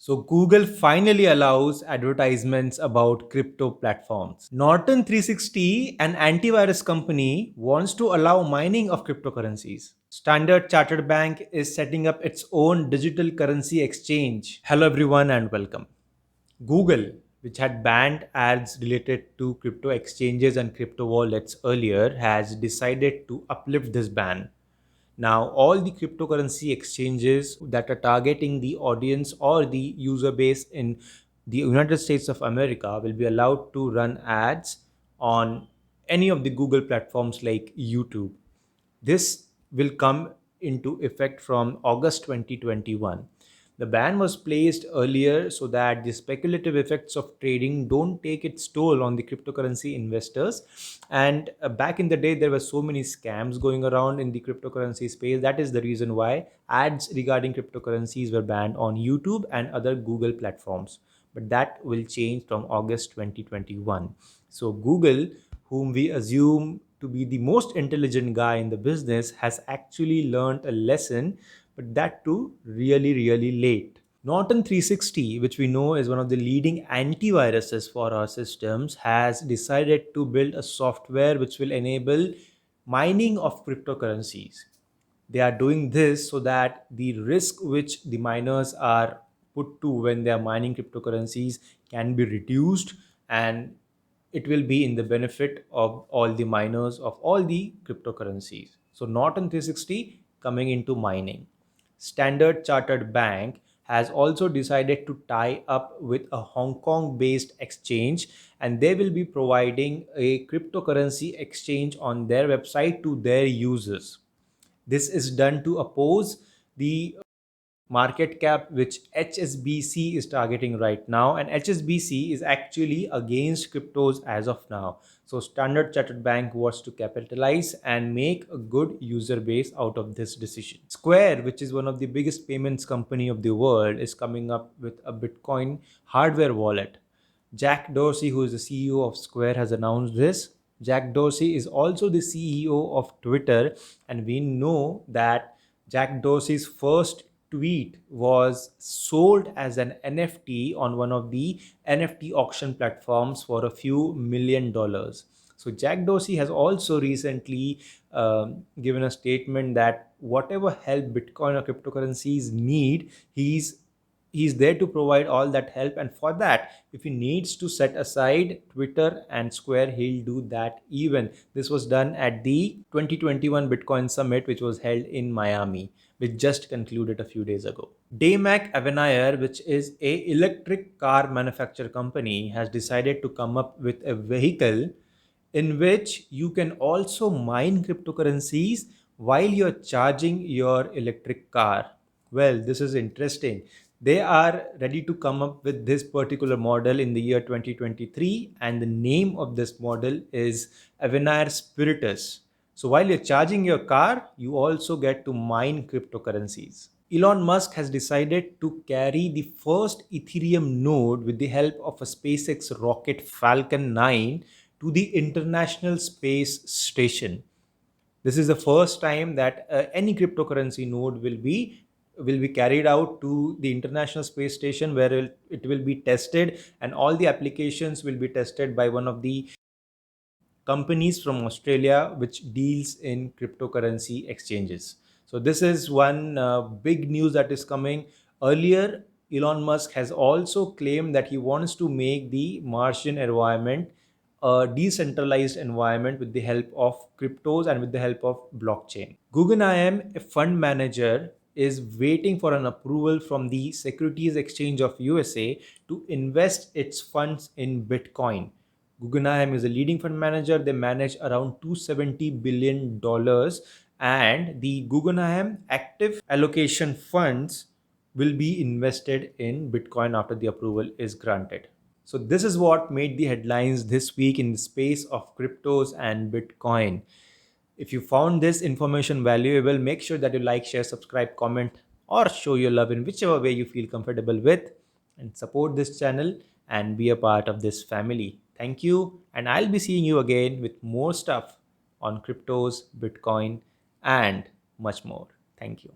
So Google finally allows advertisements about crypto platforms. Norton 360, an antivirus company, wants to allow mining of cryptocurrencies. Standard Chartered Bank is setting up its own digital currency exchange. Hello everyone and welcome. Google, which had banned ads related to crypto exchanges and crypto wallets earlier, has decided to uplift this ban. Now, all the cryptocurrency exchanges that are targeting the audience or the user base in the United States of America will be allowed to run ads on any of the Google platforms like YouTube. This will come into effect from August 2021. The ban was placed earlier so that the speculative effects of trading don't take its toll on the cryptocurrency investors. And back in the day, there were so many scams going around in the cryptocurrency space. That is the reason why ads regarding cryptocurrencies were banned on YouTube and other Google platforms. But that will change from August 2021. So, Google, whom we assume to be the most intelligent guy in the business, has actually learned a lesson, but that too really, really late. Norton 360, which we know is one of the leading antiviruses for our systems, has decided to build a software which will enable mining of cryptocurrencies. They are doing this so that the risk which the miners are put to when they are mining cryptocurrencies can be reduced, and it will be in the benefit of all the miners of all the cryptocurrencies. So Norton 360 coming into mining. Standard Chartered Bank has also decided to tie up with a Hong Kong based exchange, and they will be providing a cryptocurrency exchange on their website to their users. This is done to oppose the market cap which HSBC is targeting right now, and HSBC is actually against cryptos as of now. So Standard Chartered Bank wants to capitalize and make a good user base out of this decision. Square, which is one of the biggest payments company of the world, is coming up with a Bitcoin hardware wallet. Jack Dorsey, who is the CEO of Square, has announced this. Jack Dorsey is also the CEO of Twitter, and we know that Jack Dorsey's first tweet was sold as an NFT on one of the NFT auction platforms for a few $1 million. So Jack Dorsey has also recently given a statement that whatever help Bitcoin or cryptocurrencies need, he's there to provide all that help, and for that, if he needs to set aside Twitter and Square, he'll do that. Even this was done at the 2021 Bitcoin Summit, which was held in Miami, which just concluded a few days ago. Daymak Avenir, which is a electric car manufacturer company, has decided to come up with a vehicle in which you can also mine cryptocurrencies while you're charging your electric car. Well, this is interesting. They are ready to come up with this particular model in the year 2023, and the name of this model is Avenir Spiritus. So while you're charging your car, you also get to mine cryptocurrencies. Elon Musk has decided to carry the first Ethereum node with the help of a SpaceX rocket Falcon 9 to the International Space Station. This is the first time that any cryptocurrency node will be carried out to the International Space Station, where it will be tested, and all the applications will be tested by one of the companies from Australia which deals in cryptocurrency exchanges. So this is one big news that is coming. Earlier, Elon Musk has also claimed that he wants to make the Martian environment a decentralized environment with the help of cryptos and with the help of blockchain. Guggenheim, a fund manager, is waiting for an approval from the Securities Exchange of USA to invest its funds in Bitcoin. Guggenheim is a leading fund manager. They manage around $270 billion, and the Guggenheim active allocation funds will be invested in Bitcoin after the approval is granted. So, this is what made the headlines this week in the space of cryptos and Bitcoin. If you found this information valuable, make sure that you like, share, subscribe, comment, or show your love in whichever way you feel comfortable with, and support this channel and be a part of this family. Thank you, and I'll be seeing you again with more stuff on cryptos, Bitcoin, and much more. Thank you.